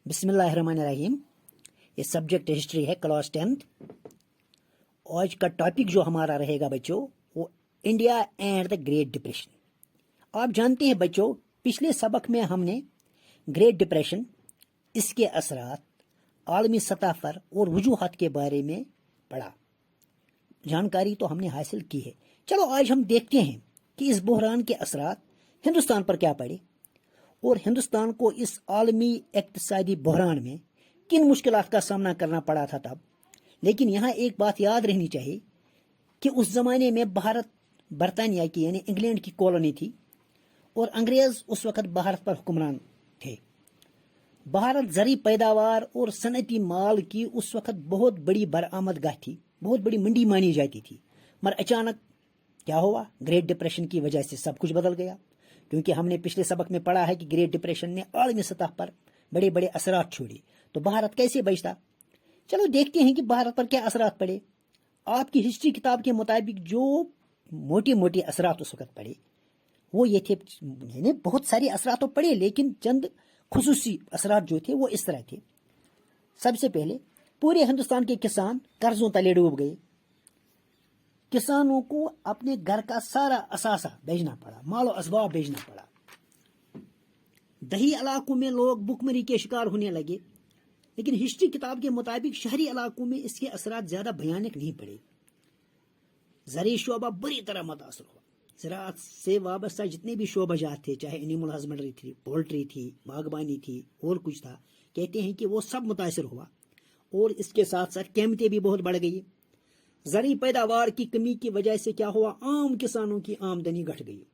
बिस्मिल्लाहिर्रहमानिर्रहीम। ये subject history है, क्लास 10th। आज का टॉपिक जो हमारा रहेगा बच्चों, वो India and the great depression. आप जानते हैं बच्चों, पिछले सबक में हमने ग्रेट डिप्रेशन, इसके असरात, आलमी सतह पर और वजूहात के बारे में पढ़ा। जानकारी तो हमने हासिल की है। चलो आज हम देखते हैं कि इस बहरान के असरात हिंदुस्तान पर क्या पड़े और हिंदुस्तान को इस आलमी इक्तिसादी बहरान में किन मुश्किलात का सामना करना पड़ा था तब। लेकिन यहाँ एक बात याद रहनी चाहिए कि उस ज़माने में भारत बरतानिया की यानी इंग्लैंड की कॉलोनी थी और अंग्रेज़ उस वक़्त भारत पर हुक्मरान थे। भारत ज़री पैदावार और सनती माल की उस वक़्त बहुत बड़ी बरामदगाह थी, बहुत बड़ी मंडी मानी जाती थी। मगर अचानक क्या हुआ? ग्रेट डिप्रेशन की वजह से सब कुछ बदल गया। क्योंकि हमने पिछले सबक में पढ़ा है कि ग्रेट डिप्रेशन ने आलमी सतह पर बड़े बड़े असरात छोड़े, तो भारत कैसे बचता। चलो देखते हैं कि भारत पर क्या असरात पड़े। आपकी हिस्ट्री किताब के मुताबिक जो मोटे मोटे असरात उस वक्त पड़े वो ये थे, यानी बहुत सारे असरात तो पड़े लेकिन चंद खुसूसी असरात जो थे वो इस तरह थे। सबसे पहले पूरे हिंदुस्तान के किसान कर्जों तले डूब गए। किसानों को अपने घर का सारा असासा बेचना पड़ा, मालो असबाब बेचना पड़ा। दही इलाकों में लोग भुखमरी के शिकार होने लगे। लेकिन हिस्ट्री किताब के मुताबिक शहरी इलाकों में इसके असरात ज्यादा भयानक नहीं पड़े। ज़री शोबा बुरी तरह मुतासर हुआ। ज़राअत से वाबस्ता जितने भी शोबाजात थे, चाहे एनिमल हस्बेंड्री थी, पोल्ट्री थी, बागबानी थी और कुछ था, कहते हैं कि वो सब मुतासर हुआ। और इसके साथ साथ कीमतें भी बहुत बढ़ गई। ज़री पैदावार की कमी की वजह से क्या हुआ? आम किसानों की आमदनी घट गई।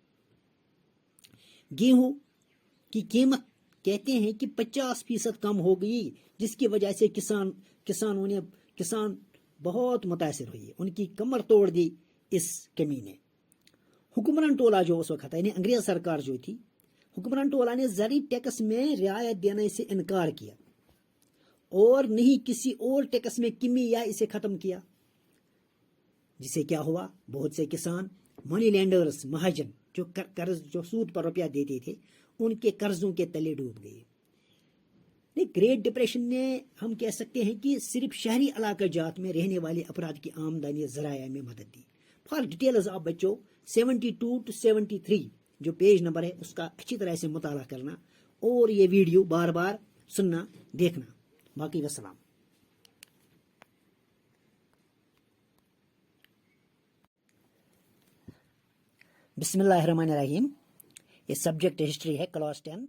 गेहूं की कीमत कहते हैं कि 50% कम हो गई, जिसकी वजह से किसान बहुत मुतासर हुए, उनकी कमर तोड़ दी इस कमी ने। हुक्मरान टोला जो उस वक्त यानी अंग्रेज सरकार जो थी, हुक्मरान टोला ने ज़री टैक्स में रियायत देने से इनकार किया और नहीं किसी और टैक्स में कमी या इसे खत्म किया। जिससे क्या हुआ? बहुत से किसान मनी लैंडर्स, महाजन जो कर्ज जो सूद पर रुपया देते थे, उनके कर्जों के तले डूब गए। ग्रेट डिप्रेशन ने हम कह सकते हैं कि सिर्फ शहरी इलाका जात में रहने वाले अफराद की आमदनी ज़राया में मदद दी। फॉर डिटेल्स आप बच्चों 72 to 73 जो पेज नंबर है उसका अच्छी तरह से मुताला करना और ये वीडियो बार बार सुनना देखना। बाकी वस्सलाम। बिस्मिल्लाहिर्रहमानिर्रहीम। ये सब्जेक्ट हिस्ट्री है, क्लास 10th।